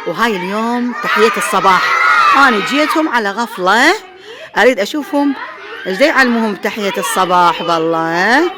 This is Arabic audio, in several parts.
وهاي اليوم تحية الصباح. أنا جيتهم على غفلة، أريد أشوفهم إيش يعلموهم تحية الصباح بالله.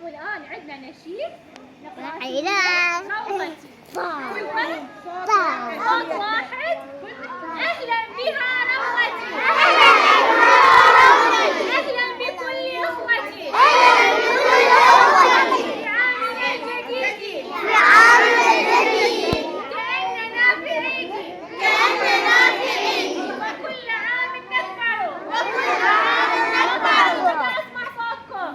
والآن عندنا نشيد صوت واحد. أهلا بها روتي، أهلا بكل أخوتي في عامنا الجديد، كأننا في عيد، وكل عام نكبر، أسمع صوتكم.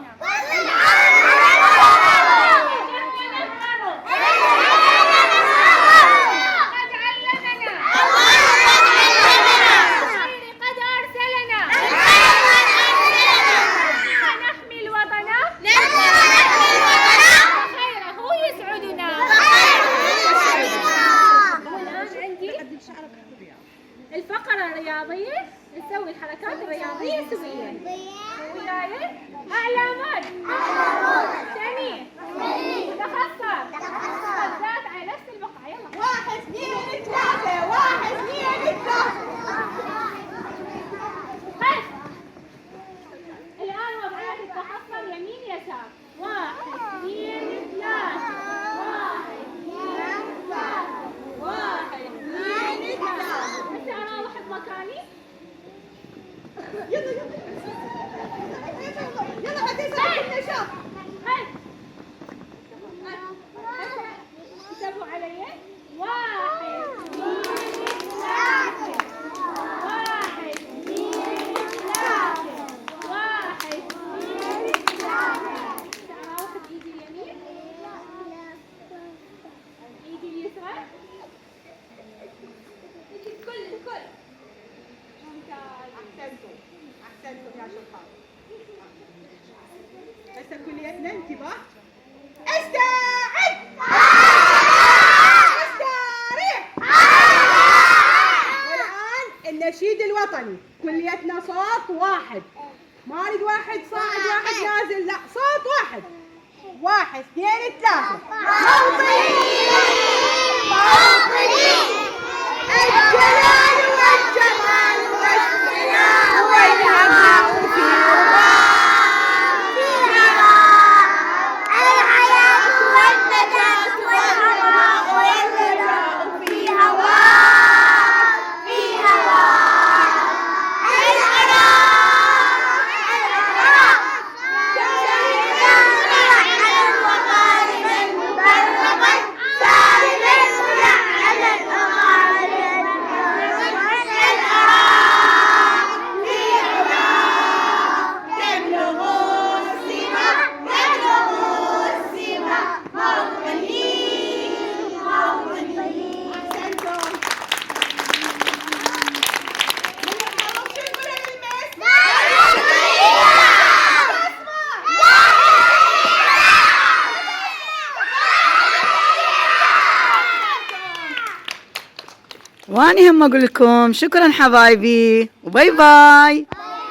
الفقرة الرياضية نسوي الحركات الرياضية سويا وياي. أعلامات، سمير، تخصص، ذات على نفس البقعة. يلا 1 2 3، 1 2 3. بس الآن وضعية التحصل يمين يسار. 1 2 3، 1 2 3، 1 2 3. هسه أروح بمكاني. يلا بعدين سوي النشاط. حسبوا علي. 1 2 3، 1 2 3، 1 2 3. أروح بإيدي اليمين، إيدي اليسرى، الكل. ممتاز، أحسنتم يا شطار. هسه كليتنا انتباه. استعد، استريح. والآن النشيد الوطني، كليتنا صوت واحد، ما اريد واحد صاعد واحد نازل، لا صوت واحد. 1 2 3. الجلال والجمال والثناء والعماء في الحياة والنجاة والعلماء واني هم اقول لكم شكرا حبايبي وباي باي.